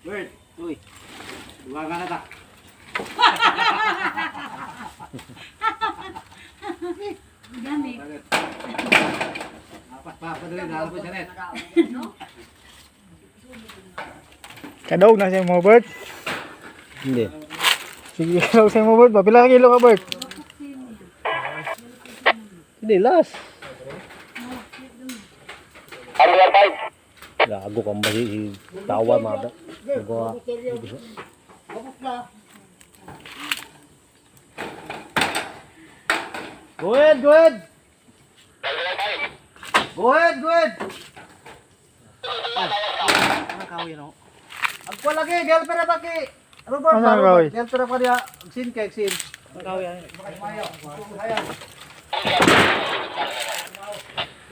Bird. Uy. Dua ka na ta. Gani. Apat pa pa doon. Nalapos siya net. Kadog na siya mo, Bert. Hindi. Sige, kadog siya mo, Bert. Pila kilo ka, Bert? Hindi, last. Gago kang basi tawa mga gawa. Go ahead, go ahead. Go ahead, go ahead. Ano kawin no? Agpa lagi, gelpera paki. Ano ba? Ano ang gawin? Gelpera pa dia. Sin kay sin. Ano kawin?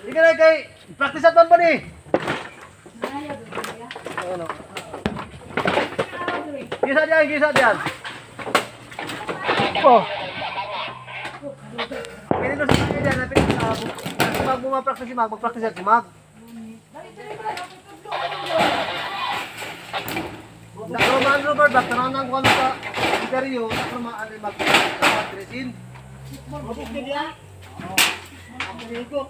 Sige na kay practice at ba ni? Ano? Gisa diyan. Oh, Pinilo sa kanya diyan, si Mag bumapractice si Mag, magpractice at si Mag. Nakromaan Robert, baktanan ko ano sa interview, nakromaan ni Mag Tresin. Mabuk din niya? Oo. Ako dito.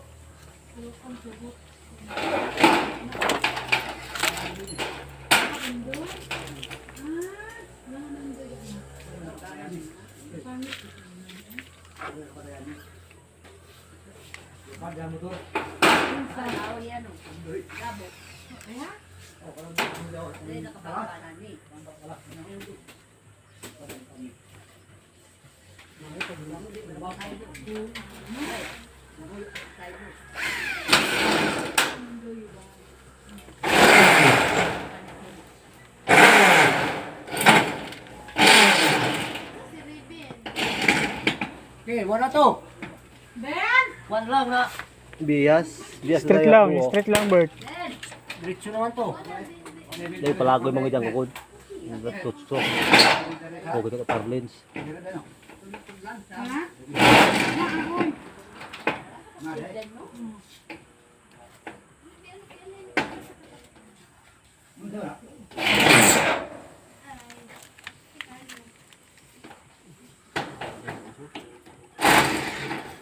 Okay, wala to. Ben! One lang na. Bias straight lang, Bert. Diretso naman to. Dahil palagoy mga dyan kukod. Tutso. Huwag ito ka parlins. Ha?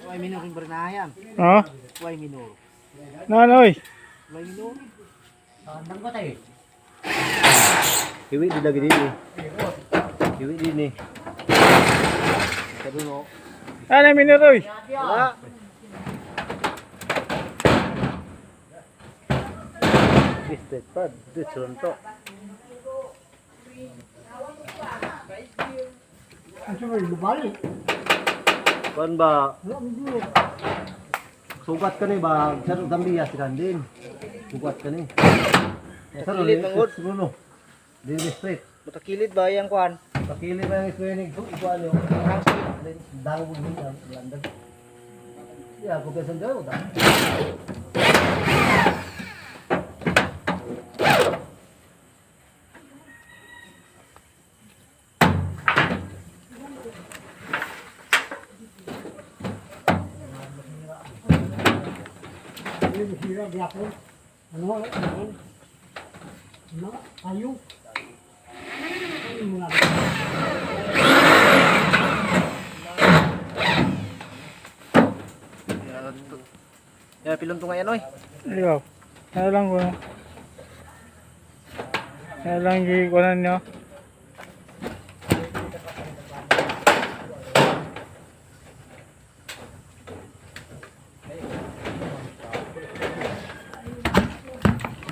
Why minor yung bernayan? Oh, Why minor? nanoy. Why minor? Sandang ko tayo. Iwi din lagi din eh. Iwi din eh. Sabi mo. Ano minuroy? Wala. Straight pad. Dito to. Kuan ba? Sugat ka ni ba? Sarong dambiya si Kandin. Sugat ka ni. Sarong mangod. Bruno. Dili straight. Matakilid ba yung kuhan? Pakili ba yung screening ko? Ikuan yung dangog din ang landag. Ya, kung kasan daw, Ya, pilong to ngayon oy. Ayaw. Ano lang ko. Ano lang gikunan nyo.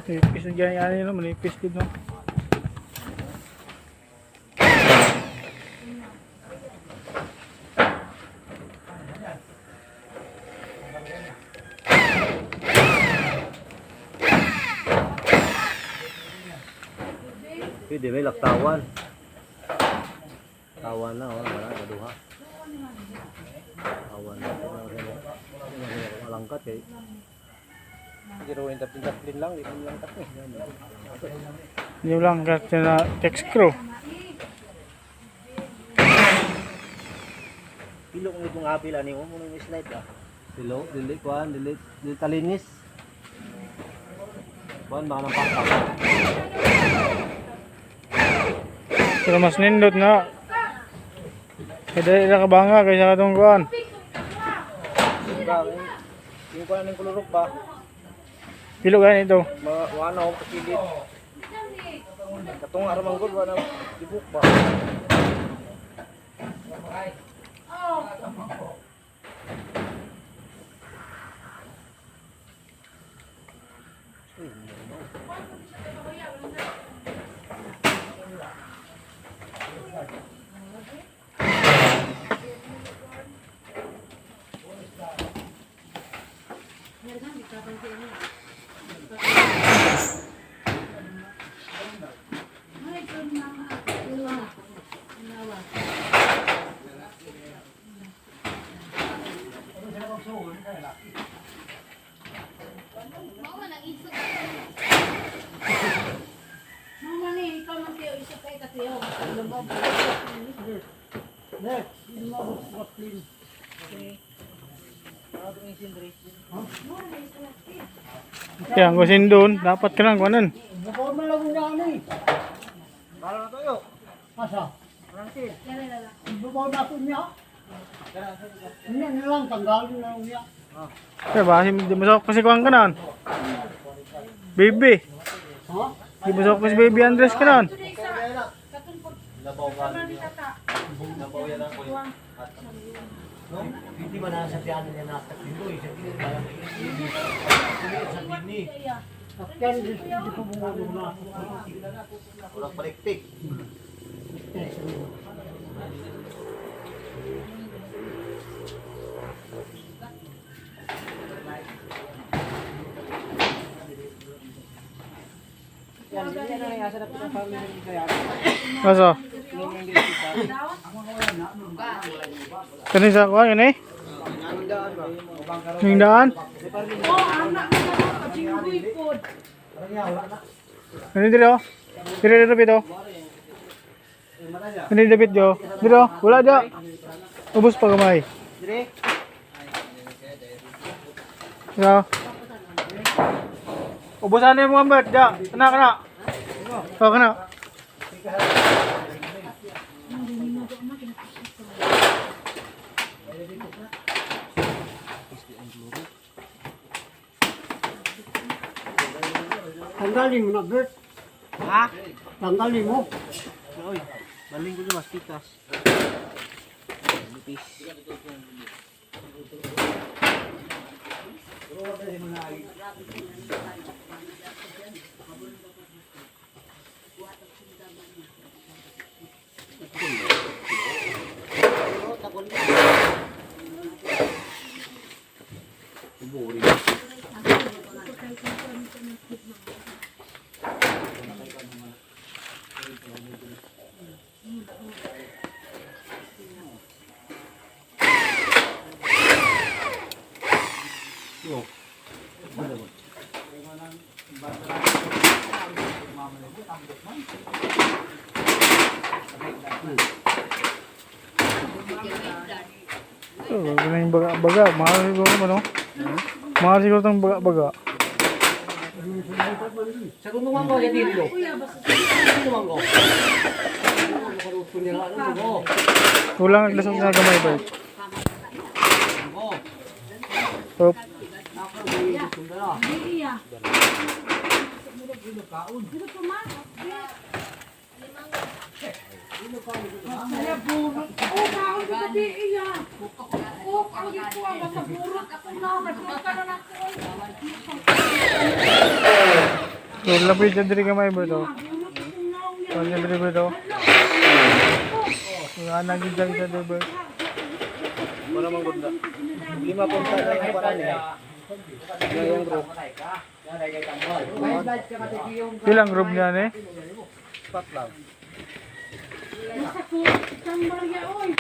Manipis na dyan yan, manipis din no. Pwede may laktawan. Tawan na, wala na duha. Tawan na. Malangkat kay. Giro yung tapin lang, hindi lang tapin. Yung lang kasi na text screw. Pilo kung itong apil ani mo muna yung slide ah. Dilo, dili kuan, dili talinis. Kuan ba nang pangka. Pero mas nindot na. Kaya ila ka banga kaysa katong kuan. Yung kuha ng kulurok ba? Pilo gani ito. Wala ako kapilit. Katong aramanggol, wala ibuk ba? Mama ni, ikaw man kayo isa kay katiyo. Kaya ang gusin doon, dapat ka lang kuanan. Bukod mo lang nga ano eh. Kala na tayo. Asa? Yala lala. Bukod na ako niya. Niya nilang tanggalin na niya. Kaya ba, hindi mo sa kasi kuan ka nan. Baby. Ha? Hindi mo sa kasi baby Andres ka nan. Hindi ba nasa piano niya nasa dito eh. Sa dito ba sa dini. Sakyan hindi ko bumulong na. Walang paliktik. Masa? Kani sa kuan kani? Ning daan? Oh, anak mo na kachinggoy pod. Kani dito? Dito dito. Kani David jo. Dito, wala da. Ubos pa gamay. Dire. Ya. Ubusan mo ang bird, da. Kana. Oh, kana. Tanggalin mo na, Bert. Ha? Tanggalin mo. Oy, baling ko mas tikas. Lupis. Oh, ganun yung baga-baga. Mahal siguro naman, no? Mahal siguro itong baga-baga. Sa gunungan ko, yan dito. Sa gunungan ko. Kulang ang lasong na gamay ba? Oh, Iya. Dito ko ma. Saya buruk. Oh, kau di gabi iya. Oh, kau di kuah masa buruk ako na. Nagpunta na ako. so lapit na diri gamay ba ito? So, na diri ba ito? Yung anak yung dyan sa diri ba? Wala mang gunda. 5 punta na yung parang niya. Yung bro. Ilang group niya eh? Pat lang. Nasa ko. Isang barya, oy.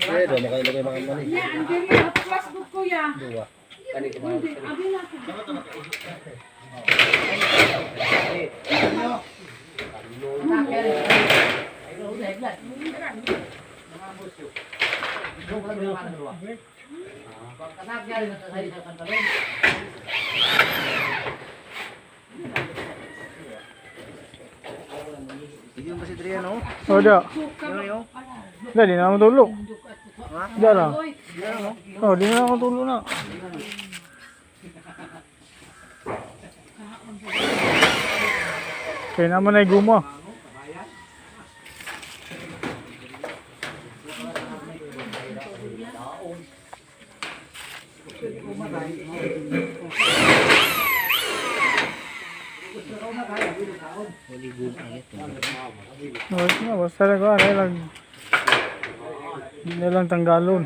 Pwede, makailagay mga mani. Ya, andiri sa Facebook ko ya. Dua. Hindi, abi na ko. Yung ba si Trian, no? O, da. Yung, yung. Da, di na ako tulo. Ha? Da lang. Yan, no? O, di na ako tulo na. Kaya naman ay guma. Basta na, basta na ko, ano lang. Hindi na lang tanggalon.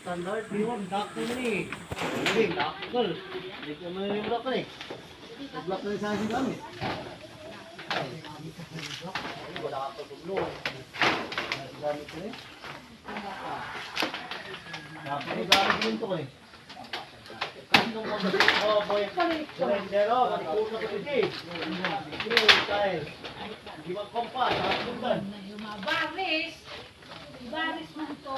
Standard, yun, dakto ni. Hindi, dakto. Hindi ko manilibrak ka eh. Block na sa akin kami. Wala ka pa tuglo. Gamit ko eh. Dapat yung gamit ko ito eh. Kantong ko sa dito, boy. Surrendero, manikulo ko ito eh. Hindi, style. Hindi magkompas, hapagdan. Baris. Baris mo to.